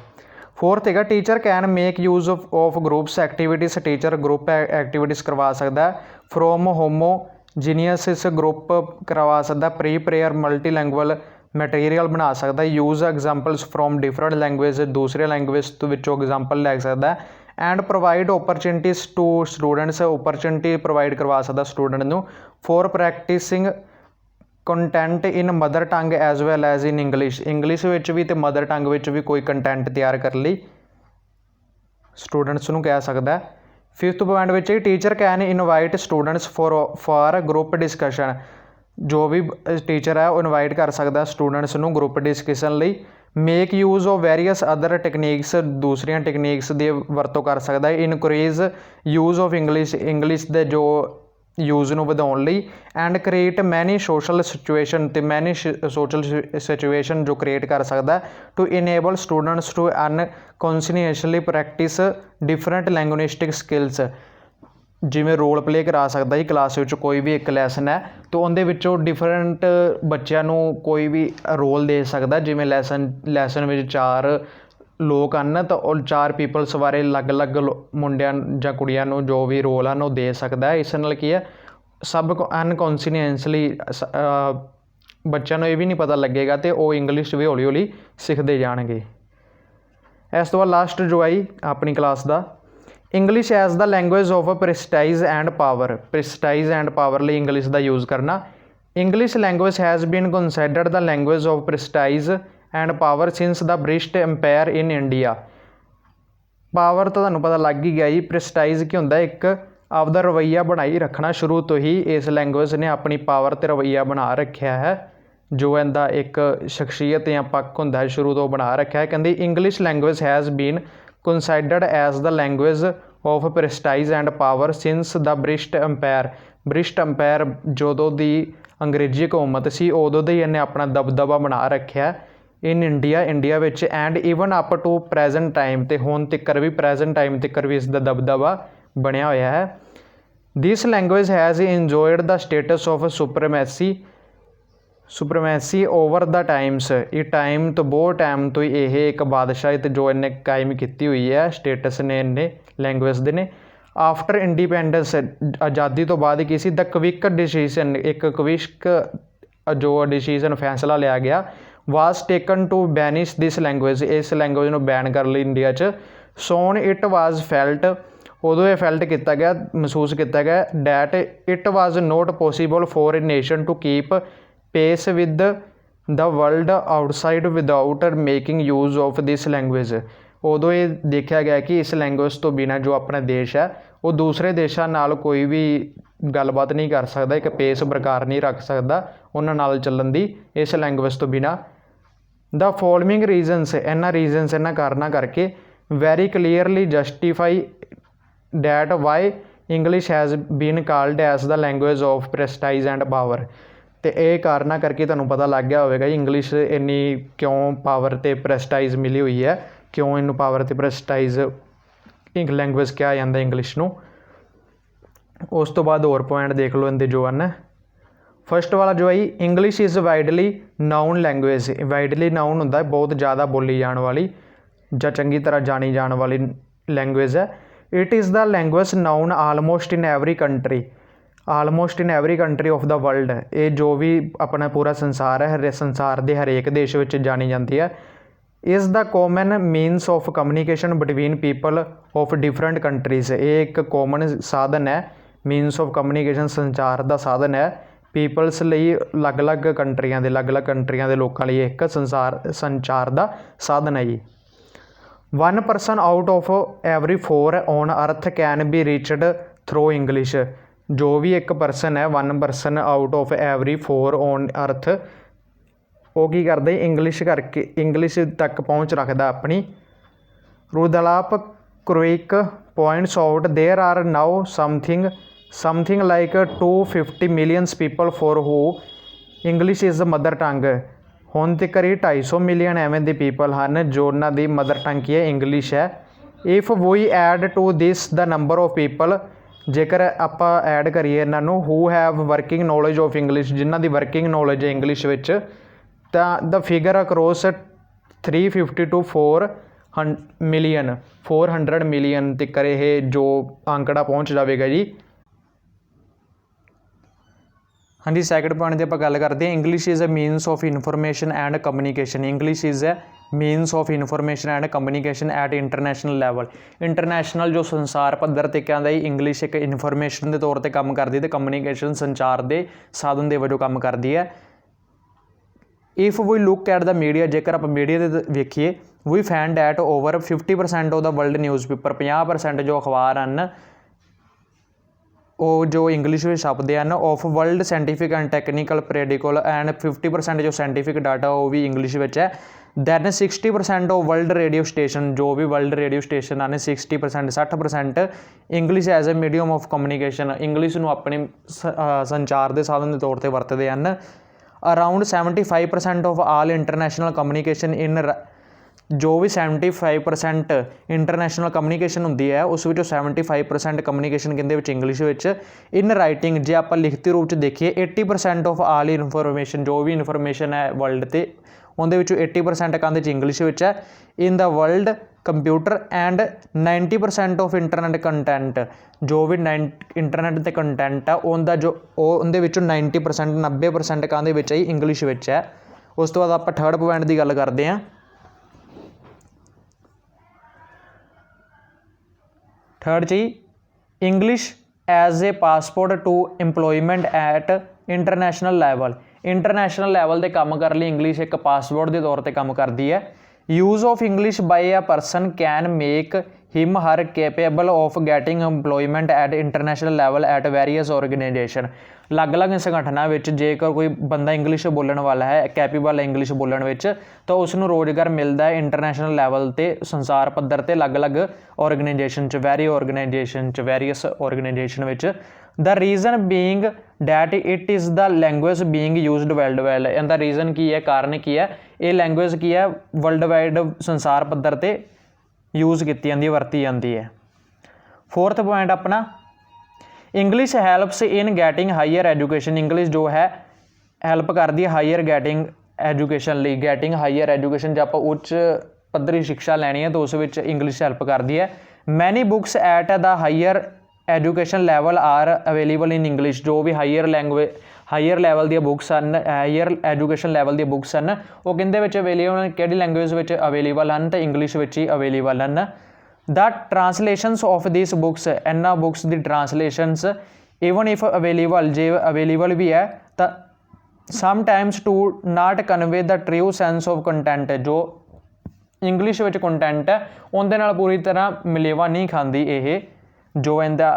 ਫੋਰਥ ਹੈਗਾ, teacher can make use of groups activities. Teacher group activities ਕਰਵਾ ਸਕਦਾ ਫਰੋਮ ਹੋਮੋਜੀਨੀਅਸ ਗਰੁੱਪ ਕਰਵਾ ਸਕਦਾ, ਪ੍ਰੀ ਪ੍ਰੇਅਰ ਮਲਟੀਲੈਂਗੁਅਲ ਮਟੀਰੀਅਲ ਬਣਾ ਸਕਦਾ, use examples from different language, ਦੂਸਰੇ ਲੈਂਗੁਏਜ ਵਿੱਚੋਂ ਐਗਜ਼ਾਮਪਲ ਲੈ ਸਕਦਾ, and provide opportunities to students. Opportunity provide ਕਰਵਾ ਸਕਦਾ ਸਟੂਡੈਂਟ ਨੂੰ for practising content in mother tongue as well as in English. English ਵਿੱਚ ਵੀ ਅਤੇ ਮਦਰ ਟੰਗ ਵਿੱਚ ਵੀ ਕੋਈ ਕੰਟੈਂਟ ਤਿਆਰ ਕਰਨ ਲਈ ਸਟੂਡੈਂਟਸ ਨੂੰ ਕਹਿ ਸਕਦਾ। ਫਿਫਥ ਪੁਆਇੰਟ ਵਿੱਚ teacher can invite students for group discussion. ਜੋ ਵੀ ਟੀਚਰ ਹੈ ਉਹ ਇਨਵਾਈਟ ਕਰ ਸਕਦਾ ਸਟੂਡੈਂਟਸ ਨੂੰ ਗਰੁੱਪ ਡਿਸਕਸ਼ਨ ਲਈ। Make use of various other techniques, ਦੂਸਰੀਆਂ ਟੈਕਨੀਕਸ ਦੀ ਵਰਤੋਂ ਕਰ ਸਕਦਾ ਹੈ। ਇਨਕਰੇਜ ਯੂਜ਼ ਆਫ ਇੰਗਲਿਸ਼ ਦੇ ਜੋ ਯੂਜ਼ ਨੂੰ ਵਧਾਉਣ ਲਈ, and create many social situation, ਅਤੇ ਮੈਨੀ ਸੋਸ਼ਲ ਸਿਚੁਏਸ਼ਨ ਜੋ ਕ੍ਰੀਏਟ ਕਰ ਸਕਦਾ to enable students to unconsciously practice different linguistic skills. ਜਿਵੇਂ ਰੋਲ ਪਲੇ ਕਰਾ ਸਕਦਾ ਜੀ, ਕਲਾਸ ਵਿੱਚ ਕੋਈ ਵੀ ਇੱਕ ਲੈਸਨ ਹੈ ਤਾਂ ਉਹਦੇ ਵਿੱਚੋਂ ਡਿਫਰੈਂਟ ਬੱਚਿਆਂ ਨੂੰ ਕੋਈ ਵੀ ਰੋਲ ਦੇ ਸਕਦਾ। ਜਿਵੇਂ ਲੈਸਨ ਵਿੱਚ 4 ਲੋਕ ਹਨ ਤਾਂ ਉਹ 4 ਪੀਪਲਸ ਬਾਰੇ ਅਲੱਗ-ਅਲੱਗ ਮੁੰਡਿਆਂ ਜਾਂ ਕੁੜੀਆਂ ਨੂੰ ਜੋ ਵੀ ਰੋਲ ਹਨ ਉਹ ਦੇ ਸਕਦਾ ਹੈ। ਇਸ ਨਾਲ ਕੀ ਹੈ, ਸਭ ਅਨਕੌਂਸ਼ੀਅਸਲੀ ਬੱਚਿਆਂ ਨੂੰ ਇਹ ਵੀ ਨਹੀਂ ਪਤਾ ਲੱਗੇਗਾ ਅਤੇ ਉਹ ਇੰਗਲਿਸ਼ ਵੀ ਹੌਲੀ ਹੌਲੀ ਸਿੱਖਦੇ ਜਾਣਗੇ। ਇਸ ਤੋਂ ਬਾਅਦ ਲਾਸਟ ਜੋ ਹੈ ਜੀ ਆਪਣੀ ਕਲਾਸ ਦਾ, English as the language of prestige and power. Prestige and power ਲਈ ਇੰਗਲਿਸ਼ ਦਾ ਯੂਜ਼ ਕਰਨਾ। English language has been considered the language of prestige and power since the British empire in India. Power ਤਾਂ ਤੁਹਾਨੂੰ ਪਤਾ ਲੱਗ ਹੀ ਗਿਆ ਜੀ, ਪ੍ਰੈਸਟਾਈਜ ਕੀ ਹੁੰਦਾ, ਇੱਕ ਆਪਦਾ ਰਵੱਈਆ ਬਣਾਈ ਰੱਖਣਾ। ਸ਼ੁਰੂ ਤੋਂ ਹੀ ਇਸ ਲੈਂਗੁਏਜ ਨੇ ਆਪਣੀ ਪਾਵਰ ਅਤੇ ਰਵੱਈਆ ਬਣਾ ਰੱਖਿਆ ਹੈ, ਜੋ ਇਹਦਾ ਇੱਕ ਸ਼ਖਸੀਅਤ ਜਾਂ ਪੱਖ ਹੁੰਦਾ ਹੈ ਸ਼ੁਰੂ ਤੋਂ ਬਣਾ ਰੱਖਿਆ ਹੈ। ਕਹਿੰਦੇ English language has been considered as the language of prestige and power since the British umpire ਜਦੋਂ ਦੀ अंग्रेजी हुकूमत सी उदों ਦੇ ਇਹਨੇ ਆਪਣਾ ਦਬਦਬਾ ਬਣਾ ਰੱਖਿਆ इन इंडिया ਵਿੱਚ and even up to present time ਤੇ ਹੁਣ ਤੱਕ ਵੀ ਪ੍ਰੈਜ਼ੈਂਟ टाइम तक भी इस ਦਾ ਦਬਦਬਾ ਬਣਿਆ ਹੋਇਆ है। This language has enjoyed the status of supremacy over the times ये टाइम तो बहुत टाइम तो ये एक बादशाहित जो इन्हें कायम की हुई है स्टेटस ने इन्हें लैंग्वेज दे ने आफ्टर इंडिपेंडेंस आज़ादी तो बाद किसी द क्विक डिसीजन एक क्विक जो डिसीजन फैसला लिया गया was taken to banish this language इस लैंग्वेज को बैन कर ली इंडिया च सोन इट वाज फैल्ट उदों ये फैल्ट किया गया महसूस किया गया that it was not possible for a nation to keep pace with the world outside without making use of this language उदों ये देखा गया कि इस लैंग्वेज तो बिना जो अपना देश है वो दूसरे देशों नाल कोई भी गलबात नहीं कर सकता एक पेस बरकरार नहीं रख सकता उन्हां नाल चलण दी इस लैंग्वेज तो बिना द फॉलोइंग रीजनस इन्हां कारणा करके very clearly justify that why English has been called as the language of prestige and power तो यह कारणा करके तुहानूं पता लग गया होगा इंग्लिश इन्नी क्यों पावर ते प्रेस्टाइज मिली हुई है क्यों इनू पावर ते प्रेस्टाइज लैंग्वेज कहा जाता इंग्लिश नूं। उस तो बाद होर पॉइंट देख लो इनके जो हैं फस्ट वाला जो है English is widely noun language widely noun होंदा है बहुत ज़्यादा बोली जाने वाली या चंगी तरह जानी जाने वाली लैंग्वेज है। It is the language noun almost in every country of the world ये जो भी अपना पूरा संसार है संसार के हरेक देश में जानी जाती है। Is the common मीनस of communication between people of different countries ये एक कॉमन साधन है मीनस ऑफ कम्यूनीकेशन संचार का साधन है पीपल्स ਲਈ अलग अलग कंट्रियां ਦੇ ਲੋਕਾਂ ਲਈ एक संचार का साधन है जी। 1 person out of every 4 on earth can be reached through English जो भी एक परसन है 1 person out of every 4 on earth वो की करते इंग्लिश करके इंग्लिश तक पहुँच रखता अपनी। रुदलाप क्विक points out there are now something like 250 millions people for who English is mother tongue हुण तक 250 मिलियन एवें दे पीपल हैं जो उन्हों की मदर टंग की है इंग्लिश है। If we add to this the number of people जेकर आप ऐड करिए इन्हों who have working knowledge of English जिन्हों की वर्किंग नॉलेज है इंग्लिश विच तो the figure across 350 to 400 million तक ये जो आंकड़ा पहुँच जाएगा जी। हाँ जी सैकंड पॉइंट की आप गल करते हैं English is a means of information and communication English is a means of information and communication at international level international जो संसार पद्धर ते कहता है इंग्लिश एक इनफॉर्मेशन के तौर पर काम करती है तो कम्यूनीकेशन संचार के साधन के वजों काम करती है। If we look at the media जेकर आप मीडिया के वेखिए we find at over 50% of the world newspaper 50% जो अखबार हैं वो जो इंग्लिश में छपते हैं of world scientific and technical periodical and 50% जो साइंटिफिक डाटा वो भी इंग्लिश में है। Than 60% of world radio station जो भी वर्ल्ड रेडियो स्टेशन हैं 60% English as a medium of communication English को अपने संचार के साधन के तौर पर वरतते हैं। Around 75% of all international communication in जो भी 75% इंटरनेशनल कम्यूनीकेशन होंदी है उस 75% कम्यूनीकेशन कहते इंग्लिश इन राइटिंग जे आप लिखती रूप से देखिए 80% ऑफ आल इनफॉर्मेशन जो भी इनफॉर्मेशन है वर्ल्ड से उनके 80% कहते इंग्लिश है। In the world computer and 90% of internet content जो भी इंटरनेट के कंटेंट है उनका जो उनके 90% कहते इंग्लिश है। उस तो बाद आप थर्ड पॉइंट की गल करते हैं थर्ड जी English as a passport to employment at international level के काम कर लिए इंग्लिश एक पासपोर्ट के तौर पर काम करती है। Use of English by a person can make him her capable of getting employment at international level at various organisation. अलग अलग संगठनों में जेकर कोई बंदा इंग्लिश बोलने वाला है, कैपेबल है इंग्लिश बोलने में, तो उसनू रोज़गार मिलता है इंटरनेशनल लैवल पर, संसार पद्धर पर अलग अलग organisation various organisation. The reason being that it is the language being used worldwide. इनका रीजन की है, कारण की है, ये लैंग्वेज की है वर्ल्ड वाइड संसार पद्धर पर यूज़ की जाती, वरती जाती है। फोर्थ पॉइंट अपना, इंग्लिश हैल्प्स इन गैटिंग हाईयर एजुकेशन। इंग्लिश जो है हैल्प करती है हाईयर गैटिंग एजुकेशन ਲਈ। गैटिंग हाईयर एजुकेशन जब आप उच्च पद्धरी शिक्षा लैनी है तो उस विच इंग्लिश हैल्प करती है। Many books at the higher education level are available in English. जो भी हाईयर लैवल दी बुक्स हैं, हाईयर एजुकेशन लैवल दी बुक्स हैं, वो किहदे विच अवेलेबल, किहड़ी लैंग्वेज विच अवेलेबल हैं, तो इंग्लिश विच ही अवेलेबल हैं। The translations of this books, इन्हां बुक्स दी ट्रांसलेशनस ईवन इफ अवेलेबल, जे अवेलेबल भी है तो sometimes to not convey the true sense of content. जो इंग्लिश विच कंटेंट है उनदे नाल पूरी तरह मिलेवा नहीं खाती ये जो इनका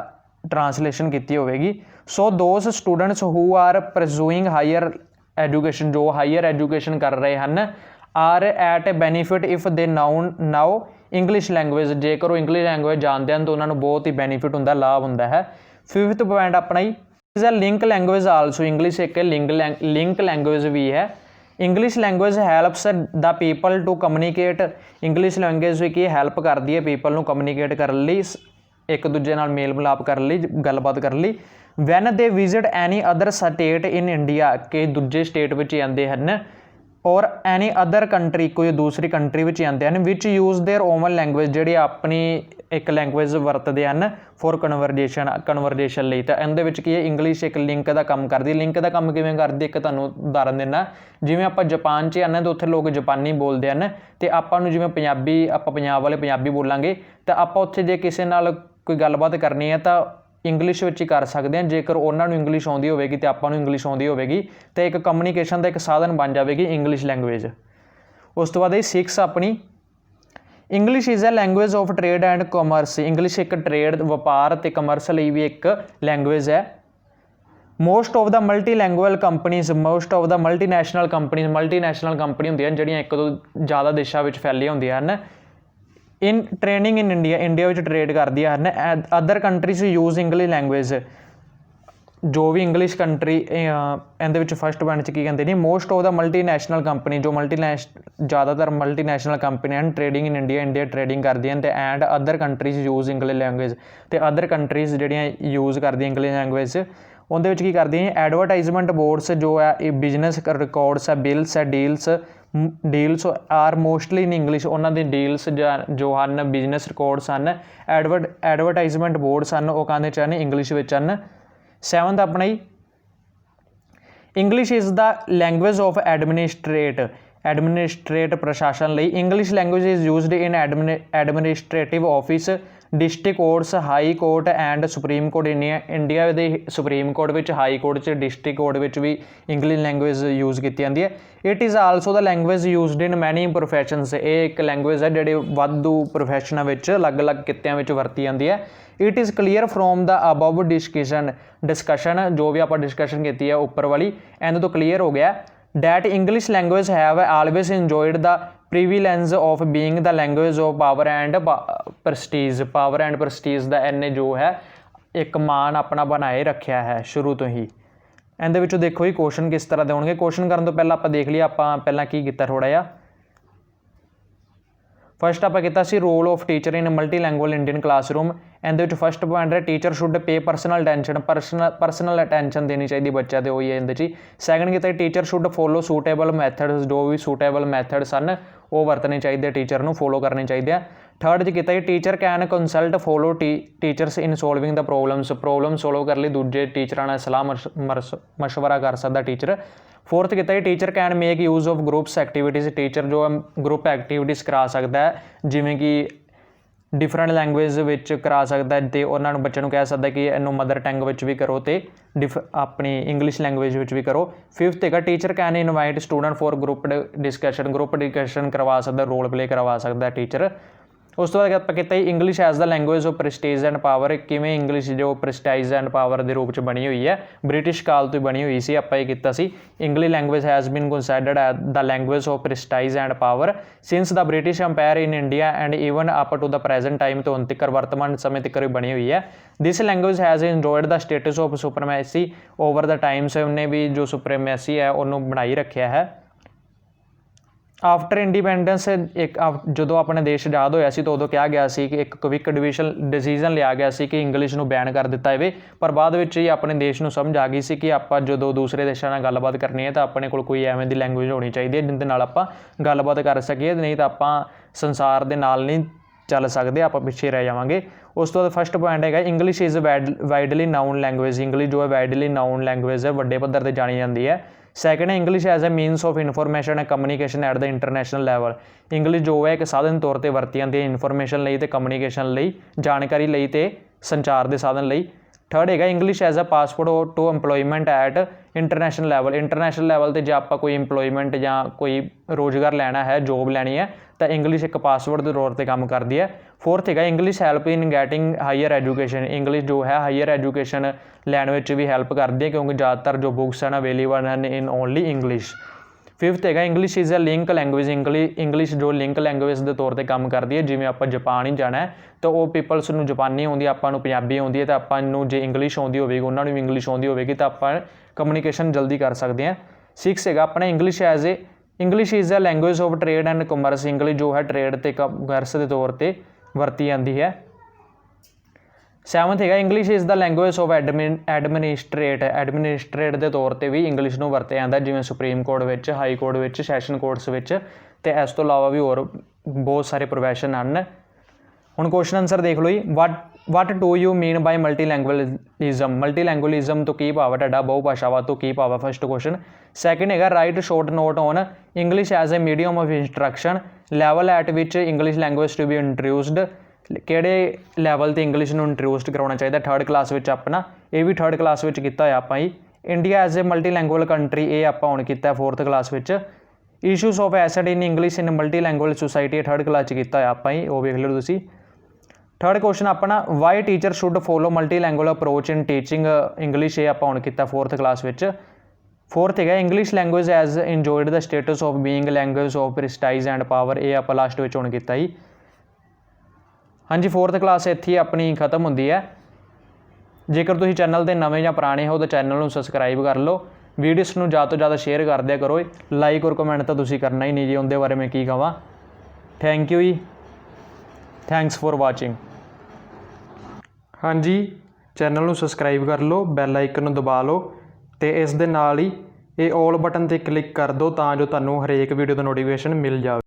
ट्रांसलेशन की होगी। So those students who are pursuing higher education, जो हाईयर एजुकेशन कर रहे हैं, are at a benefit if they know English language. जेकर वो इंग्लिश लैंग्वेज जानते हैं तो उन्होंने बहुत ही बेनीफिट होंगे, लाभ होंगे है। फिफ्थ पॉइंट अपना ही, is a link language also. English एक लिंक लैंग्वेज भी है। English language helps the people to communicate. English language की हैल्प करती है पीपल को कम्यूनीकेट करने लई, एक दूजे नाल मेल मिलाप कर ली, गलबात कर ली। When they visit any other state in India, कि दूजे स्टेट में आते हैं, और एनी अदर कंट्री, कोई दूसरी कंट्री में आते हैं, which use their own language, जी अपनी एक लैंग्वेज वरतते हैं फॉर कन्वरजेशन लई। तो इहदे विच की है, इंग्लिश एक लिंक का काम करती। लिंक का काम किवें करदी, एक तुहानूं उदाहरण देना, जिवें आपां जापान च आने तो उत्थे लोग जापानी बोलते हैं, तो आपां नूं जिवें पंजाबी, आपां पंजाब वाले पंजाबी बोलांगे, तो आपां उत्थे जे किसी नाल कोई गलबात करनी है तो इंग्लिश विच ही कर सकते हैं। जेकर उन्होंने इंग्लिश आउंदी होवेगी तो आपां नूं इंग्लिश आउंदी होवेगी, तो एक कम्यूनीकेशन का एक साधन बन जाएगी इंग्लिश लैंग्वेज। उस तो बाद 6 अपनी, English is a language of trade and commerce. English एक ट्रेड, व्यापार ते कॉमर्स लिए भी एक लैंग्वेज है। Most of the multi language companies, most of the multinational company होंदियां जिहड़ियां एक तो ज़्यादा देशों में फैलियां होंदियां हैं। इन ट्रेनिंग इन इंडिया में ट्रेड करदी है। Other countries use English language, जो भी इंग्लिश कंट्री इहदे विच फस्ट पॉइंट की कहते नहीं, most of the multinational company, जो ज़्यादातर मल्टीनैशनल कंपनी हैं ट्रेडिंग इन इंडिया ट्रेडिंग करदी हैं, and other countries use English language, तो अदर कंट्रीज जिहड़ियां यूज़ करदी इंग्लिश लैंग्वेज, उहदे विच की करदी हैं। एडवरटाइजमेंट बोर्ड्स जो है, बिजनेस रिकॉर्ड्स है, बिल्स है, deals are mostly in English. उन्होंने डील्स जो हैं, बिजनेस रिकॉर्ड्स हैं, एडवरटाइजमेंट बोर्ड्स हैं, वो कहते चाहने इंग्लिश विच हैं। 7th अपना ही, English is the language of administrate प्रशासन लई। English language is used in administrative office, district courts, high court and supreme court. India के सुप्रीम कोर्ट में, हाई कोर्ट च, डिस्ट्रिक्ट कोर्ट में भी इंग्लिश लैंग्वेज यूज़ की जाती है। It is also the language used in many professions. ये एक लैंग्वेज है जिहड़ी वाधू प्रोफैशनां विच, अलग अलग कित्तियां विच वरती जाती है। It is clear from the above discussion, जो भी आप डिस्कशन की है ऊपर वाली, इन्हें तो क्लीयर हो गया that English language have always enjoyed the prevalence of being the language of power and prestige. Power and prestige का इन्हें जो है एक मान अपना बनाए रखा है शुरू तो ही। इहदे विचों देखो ही क्वेश्चन किस तरह के होणगे। क्वेश्चन करने तो पहले आप देख लिया, आप पहला की कीता थोड़ा जिहा। फस्ट आप किया सी role of teacher in multi language Indian classroom. इहदे विच फस्ट पॉइंट है teacher should pay personal attention देनी चाहिए बच्चों को, वही है इहदे च। सैकेंड किया teacher should follow suitable methods, जो भी सूटेबल मैथड्स हैं वो वरतने चाहिए, टीचर को फॉलो करने चाहिए। थर्ड च किया teacher can consult follow teachers in solving the problem solve कर ली दूजे टीचर ने सलाह मशवरा कर सकता टीचर। फोर्थ किया teacher can make use of groups activities, teacher जो है ग्रुप एक्टिविटीज़ करा सकता है, जिमें कि डिफरेंट लैंग्वेज विच करा सकदा है ते उन्हां नूं बच्चे नूं कह सकदा कि इहनूं मदर टंग विच भी करो ते अपनी इंग्लिश लैंग्वेज विच भी करो। 5th हैगा teacher can invite student for group discussion करवा सकदा, रोल प्ले करवा सकदा टीचर। उस तो बाद आपां कीता English as the language of prestige and power, किवें इंग्लिश जो प्रेस्टाइज एंड पावर के रूप च बनी हुई है, ब्रिटिश काल तो बनी हुई सी। आपां कीता सी English language has been considered as the language of prestige and power since the British empire in India and even up to the present time, तो हुण तक वर्तमान समय तक बनी हुई है। This language has enjoyed the status of supremacy over the times, उन्हें भी जो सुपरमैसी है उन्होंने बनाई रखा है। आफ्टर इंडिपेंडेंस एक जो अपने देश आज़ाद होया सी तो उदों कहा गया सी कि एक क्विक डिसीजन लिया गया सी कि इंग्लिश नूं बैन कर दिता जाए, पर बाद विच ही अपने देश नूं समझ आ गई सी कि आपां जो दूसरे देशों नाल गलबात करनी है तो अपने कोल कोई एवें दी लैंग्वेज होनी चाहिए जिहदे नाल आपां गलबात कर सकीए, नहीं तो आपां संसार दे नाल नहीं चल सकते, आपां पिछे रह जावांगे। उस तो बाद फर्स्ट पॉइंट है English is widely noun language, English जो है वाइडली नाउन लैंग्वेज है, वड्डे पद्धर ते जानी जाती है। सैकेंड है English as a means of information and communication at the international level, English जो है एक साधन तौर पर वरती जाती है इनफॉर्मेशन लई ते कम्यूनीकेशन लई, जानकारी लई ते संचार के साधन लई। थर्ड है English as a passport to employment at international level, international level ते जे आपां कोई एम्पलॉयमेंट या कोई रोज़गार लैना है, जॉब लैनी है तो इंग्लिश एक पासपोर्ट के तौर पर काम करती है। फोर्थ है इंग्लिश हैल्प इन गैटिंग हायर एजुकेशन, इंग्लिश जो है हायर एजुकेशन लैन में भी हैल्प करती है क्योंकि ज़्यादातर जो बुक्स हैं अवेलेबल हैं इन ओनली इंग्लिश। फिफ्थ है English is a link language, English जो लिंक लैंग्वेज के तौर पर काम करती है। जिवें आपां जापान ही जाना है तो वो पीपल्स नूं जापानी आउंदी, आपां नूं पंजाबी आउंदी है तो आपां नूं जे इंग्लिश आउंदी होवेगी उन्हां नूं भी इंग्लिश आउंदी होवेगी तो आपां कम्यूनीकेशन जल्दी कर सकते हैं। 6 है अपना English as a English is a language of trade and commerce, English जो है ट्रेड ते कॉमर्स के तौर पर वरती जाती है। 7th है English is the language of administrate के तौर पर भी इंग्लिश नूं वरत्या जाता है, जिवें सुप्रीम कोर्ट विच, हाई कोर्ट विच, सैशन कोर्ट्स विच ते इस तो इलावा भी होर बहुत सारे प्रोफैशन हैं। हुण क्वेश्चन आंसर देख लो जी, what do you mean by multilingualism, multilingualism तो की भाव है तुहाडा, बहुभाषावाद तो की भाव है, फर्स्ट क्वेश्चन। सैकेंड है write short note on English as a medium of instruction, level at which English language to be introduced, किहड़े लैवल ते इंग्लिश नूं इंट्रोड्यूस करवाउणा चाहिए, 3rd क्लास विच अपना, ये भी 3rd क्लास विच कीता होया आपां ही। India as a multilingual country ये आपां हुण कीता 4th क्लास विच। Issues of asset in English in multilingual society 3rd class च कीता होया आपां ही, वो वेख लो तुसीं। 3rd क्वेश्चन अपना why teacher should follow multilingual approach in teaching English, ये आपां हुण कीता 4th क्लास विच। 4th है English language as enjoyed the status of being language of prestige and power, ये आपां लास्ट विच हुण कीता ही। हाँ जी 4th क्लास इत्थे अपनी खत्म होंदी है। जेकर तुसीं चैनल ते नवें या पुराने हो तो चैनल नूं सबसक्राइब कर लो, वीडियोस नूं ज़्यादा तो ज़्यादा शेयर कर दिया करो, लाइक और कमेंट तो तुसीं करना ही नहीं जी, उनके बारे में की कहां। थैंक यू जी, थैंक्स फॉर वाचिंग। हाँ जी चैनल नूं सबसक्राइब कर लो, बैल आइकन नूं दबा लो तो इस दे नाल ही ये ऑल बटन ते क्लिक कर दो तां जो तुहानूं हरेक वीडियो दा नोटिफिकेशन मिल जाए।